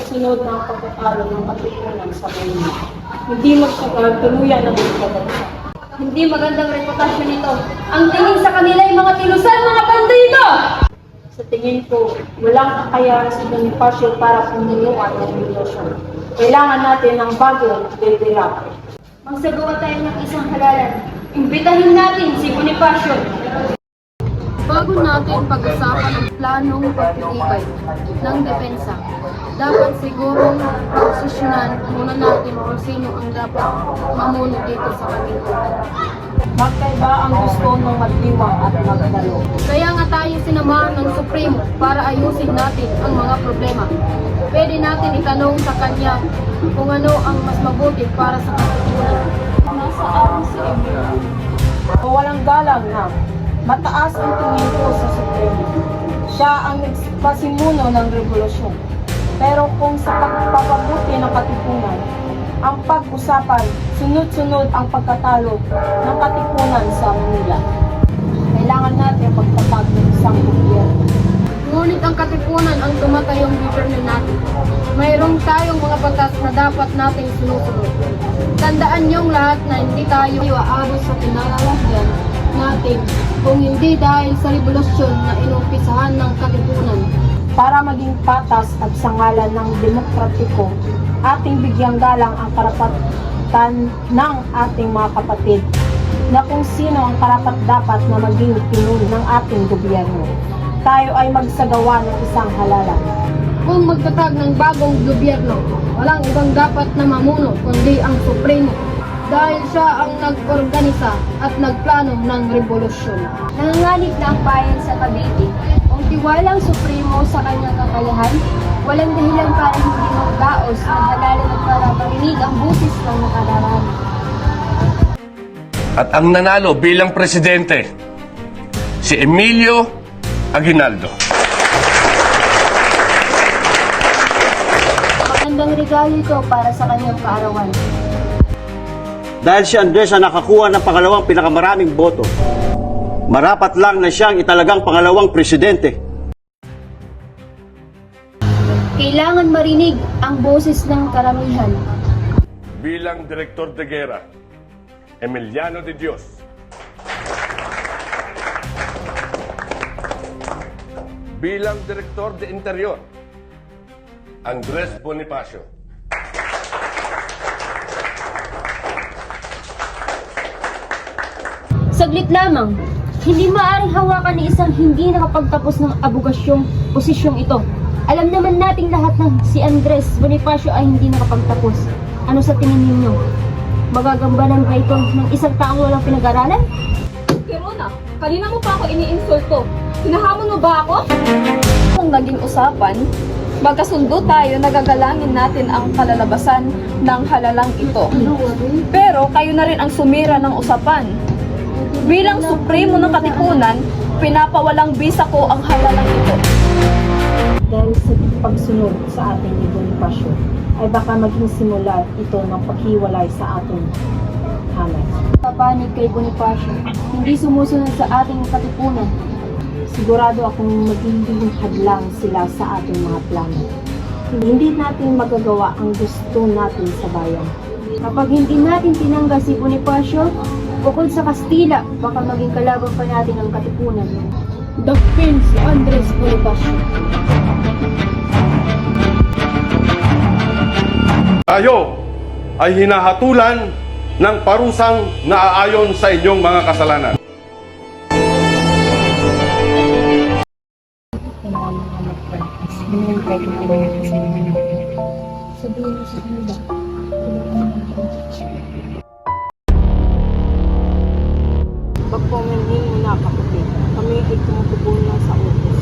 sunod-sunod ng pagkatalo ng katipunan sa Manila. Hindi magtagal, tuluyan ang pagkabansa. Hindi magandang reputasyon nito. Ang tingin sa kanila ay mga tinusan, mga bandito! Sa tingin ko, walang kakayahan si Bonifacio para pumuluan ng revolusyon. Kailangan natin ng bagong liderato. Magsagawa tayo ng isang halalan. Imbitahin natin si Bonifacio. Bago natin pag-usapan ang planong pagtitibay ng depensa, dapat sigurong posisyonan muna natin kung sino ang dapat mamuno dito sa kanila. Magkaiba ang gusto ng magdiwang at magdalo. Kaya nga tayo sinamahan ng Supremo para ayusin natin ang mga problema. Pwede natin itanong sa kanya kung ano ang mas mabuti para sa katipunan. Nasaan si Emilio? O walang galang na mataas ang tingin ko sa Supremo. Siya ang nagpasimuno ng revolusyon. Pero kung sa pagpapabuti ng katipunan, ang pag-usapan, sunod-sunod ang pagkatalo ng katipunan sa Manila. Kailangan natin magtatag ng isang gobyerno. Ngunit ang katipunan ang tumatayong gobyerno natin. Mayroong tayong mga batas na dapat nating sinusunod. Tandaan niyong lahat na hindi tayo aabot sa pinalalagyan natin kung hindi dahil sa revolusyon na inumpisahan ng katipunan. Para maging patas at sa ngalan ng demokratiko, ating bigyang galang ang karapatan ng ating mga kapatid na kung sino ang karapat-dapat na maging pinuno ng ating gobyerno. Tayo ay magsagawa ng isang halalan. Kung magtatag ng bagong gobyerno, walang ibang dapat na mamuno kundi ang Supremo dahil siya ang nag-organisa at nagplano ng revolusyon. Nanganganib na ang bayan sa Cavite. Kung tiwalang Supremo sa kanyang kakayahan, walang dahilan para hindi magdaos ng halalan at para marinig ang busis ng nakararami. At ang nanalo bilang presidente, si Emilio Aguinaldo. Magandang regalo ito para sa kanyang kaarawan. Dahil si Andres ang nakakuha ng pangalawang pinakamaraming boto, marapat lang na siyang italagang pangalawang presidente. Kailangan marinig ang boses ng karamihan. Bilang Direktor de Guerra, Emiliano de Dios. Bilang Direktor de Interior, Andres Bonifacio. Saglit lamang, hindi maaaring hawakan ni isang hindi nakapagtapos ng abogasyong posisyong ito. Alam naman nating lahat na si Andres Bonifacio ay hindi nakapagtapos. Ano sa tingin ninyo? Magagambanan ba ito ng isang taong walang pinag-aralan? Kiruna, kanina mo pa ako iniinsulto. Hinahamon mo ba ako? Kung naging usapan, magkasundo tayo na gagalangin natin ang kalalabasan ng halalang ito. Pero kayo na rin ang sumira ng usapan. Bilang supremo ng katipunan, pinapawalang bisa ko ang halalang ito. Dahil sa pagsunod sa ating ni Bonifacio, ay baka maging simula ito ng paghiwalay sa ating hanay. Papanig kay Bonifacio, hindi sumusunod sa ating katipunan. Sigurado akong magiging hadlang sila sa ating mga plano. Hindi natin magagawa ang gusto natin sa bayan. Kapag hindi natin tinanggal si Bonifacio, bukod sa Kastila, baka maging kalaban pa natin ang katipunan. Dakpin si Andres Bonifacio. Tayo ay hinahatulan ng parusang naaayon sa inyong mga kasalanan. Sabihin mo sa kanila. Pagpuminhin mo na kapatid, kami ay tumutugon na sa utos.